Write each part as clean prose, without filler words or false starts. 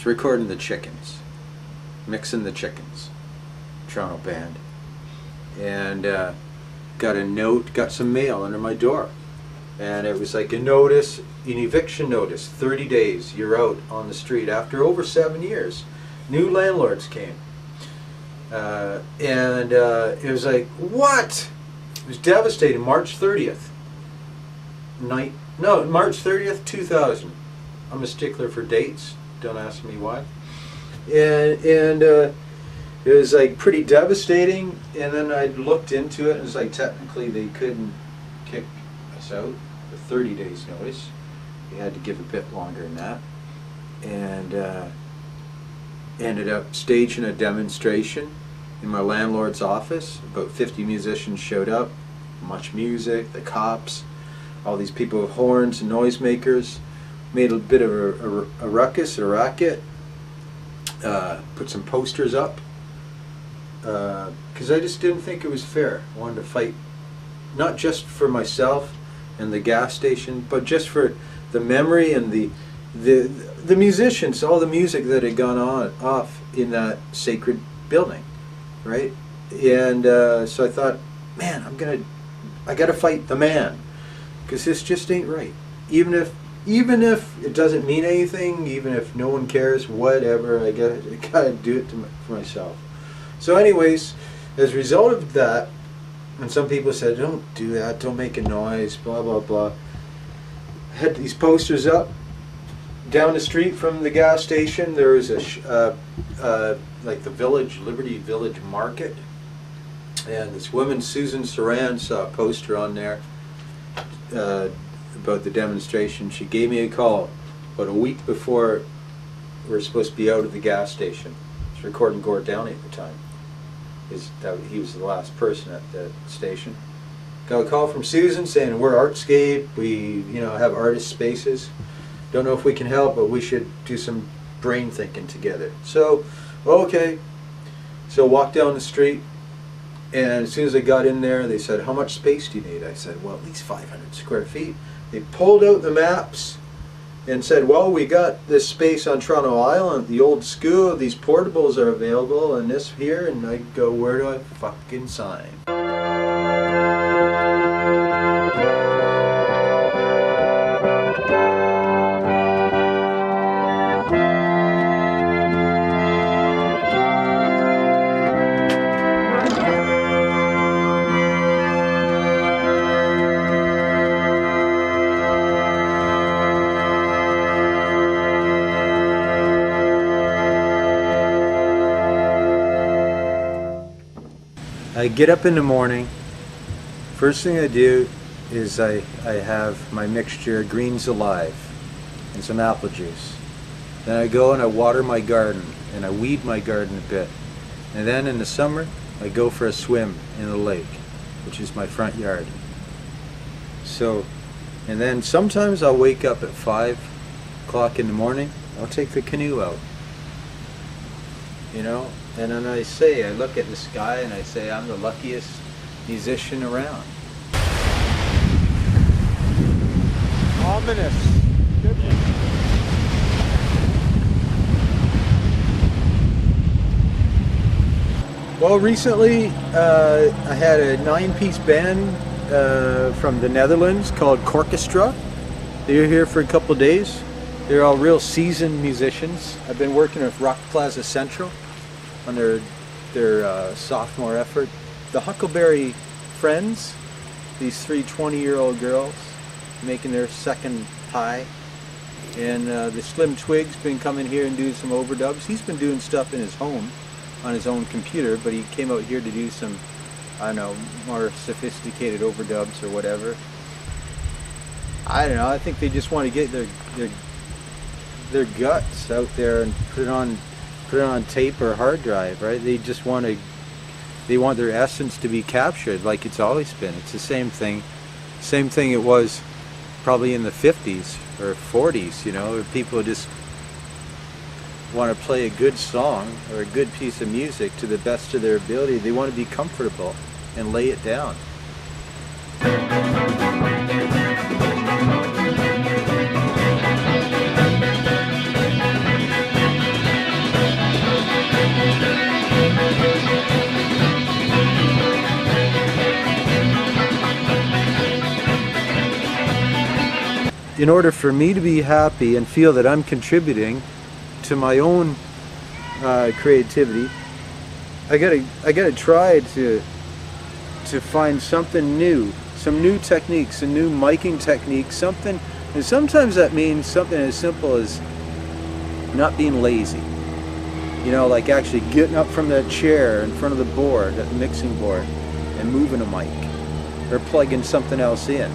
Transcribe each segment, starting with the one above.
was recording the Chickens, Mixing the Chickens, Toronto band, and got a note, got some mail under my door, and it was like a notice, an eviction notice, 30 days, you're out on the street. After over 7 years, new landlords came, and it was like, what? It was devastating. March 30th, March 30th, 2000. I'm a stickler for dates. Don't ask me why. And it was like pretty devastating. And then I looked into it. And it was like technically they couldn't kick us out for 30 days notice. We had to give a bit longer than that. And ended up staging a demonstration in my landlord's office. About 50 musicians showed up. Much music. The cops. All these people with horns and noisemakers. Made a bit of a ruckus, a racket, put some posters up, because I just didn't think it was fair. I wanted to fight, not just for myself and the gas station, but just for the memory and the musicians, all the music that had gone off in that sacred building, right? And so I thought, man, I gotta fight the man, because this just ain't right. Even if it doesn't mean anything, even if no one cares, whatever, I gotta do it for myself. So anyways, as a result of that, and some people said, don't do that, don't make a noise, blah, blah, blah. I had these posters up. Down the street from the gas station, there was like the village, Liberty Village Market. And this woman, Susan Saran, saw a poster on there about the demonstration. She gave me a call about a week before we were supposed to be out of the gas station. I was recording Gord Downie at the time. He was the last person at the station. Got a call from Susan saying, we're Artscape, we have artist spaces. Don't know if we can help, but we should do some brain thinking together. So, okay. So walked down the street, and as soon as I got in there, they said, how much space do you need? I said, well, at least 500 square feet. They pulled out the maps and said, well, we got this space on Toronto Island, the old school, these portables are available, and this here, and I go, where do I fucking sign? I get up in the morning, first thing I do is I have my mixture of Greens Alive and some apple juice. Then I go and I water my garden and I weed my garden a bit. And then in the summer I go for a swim in the lake, which is my front yard. So, and then sometimes I'll wake up at 5 o'clock in the morning, I'll take the canoe out. And then I look at the sky and I say, I'm the luckiest musician around. Ominous. Well, recently I had a 9-piece band from the Netherlands called Korkestra. They were here for a couple of days. They're all real seasoned musicians. I've been working with Rock Plaza Central on their sophomore effort. The Huckleberry Friends, these 3 20-year-old girls making their second high. And the Slim Twig's been coming here and doing some overdubs. He's been doing stuff in his home on his own computer, but he came out here to do some, I don't know, more sophisticated overdubs or whatever. I don't know, I think they just want to get their guts out there and put it on tape or hard drive, right? They want their essence to be captured like it's always been. It's the same thing it was probably in the 50s or 40s, where people just want to play a good song or a good piece of music to the best of their ability. They want to be comfortable and lay it down. in order for me to be happy and feel that I'm contributing to my own creativity, I gotta try to find something new, some new techniques, some new miking techniques, something. And sometimes that means something as simple as not being lazy. You know, like actually getting up from that chair in front of the board, that mixing board, and moving a mic, or plugging something else in.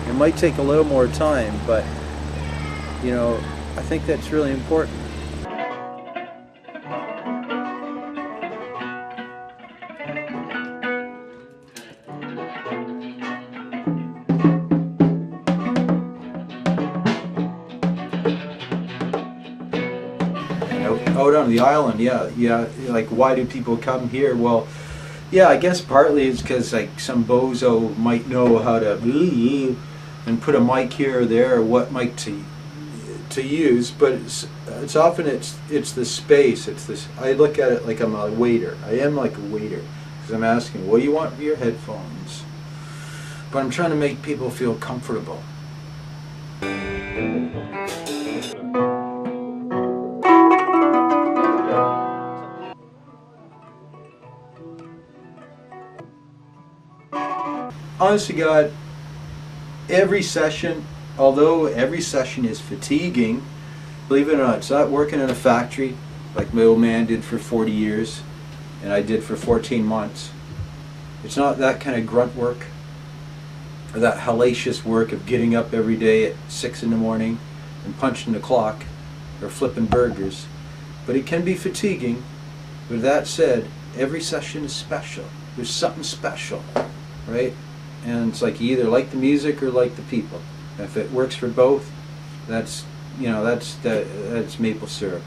It might take a little more time, but you know, I think that's really important. Out on the island, yeah. Like, why do people come here? Well, yeah, I guess partly it's because like some bozo might know how to and put a mic here or there, or what mic to use. But it's often it's the space. It's this. I look at it like I'm a waiter. I am like a waiter because I'm asking, what do you want for your headphones? But I'm trying to make people feel comfortable. Honest to God, every session, although every session is fatiguing, believe it or not, it's not working in a factory like my old man did for 40 years and I did for 14 months. It's not that kind of grunt work or that hellacious work of getting up every day at 6 in the morning and punching the clock or flipping burgers. But it can be fatiguing. With that said, every session is special. There's something special, right? And it's like you either like the music or like the people. If it works for both, that's, you know, that's maple syrup.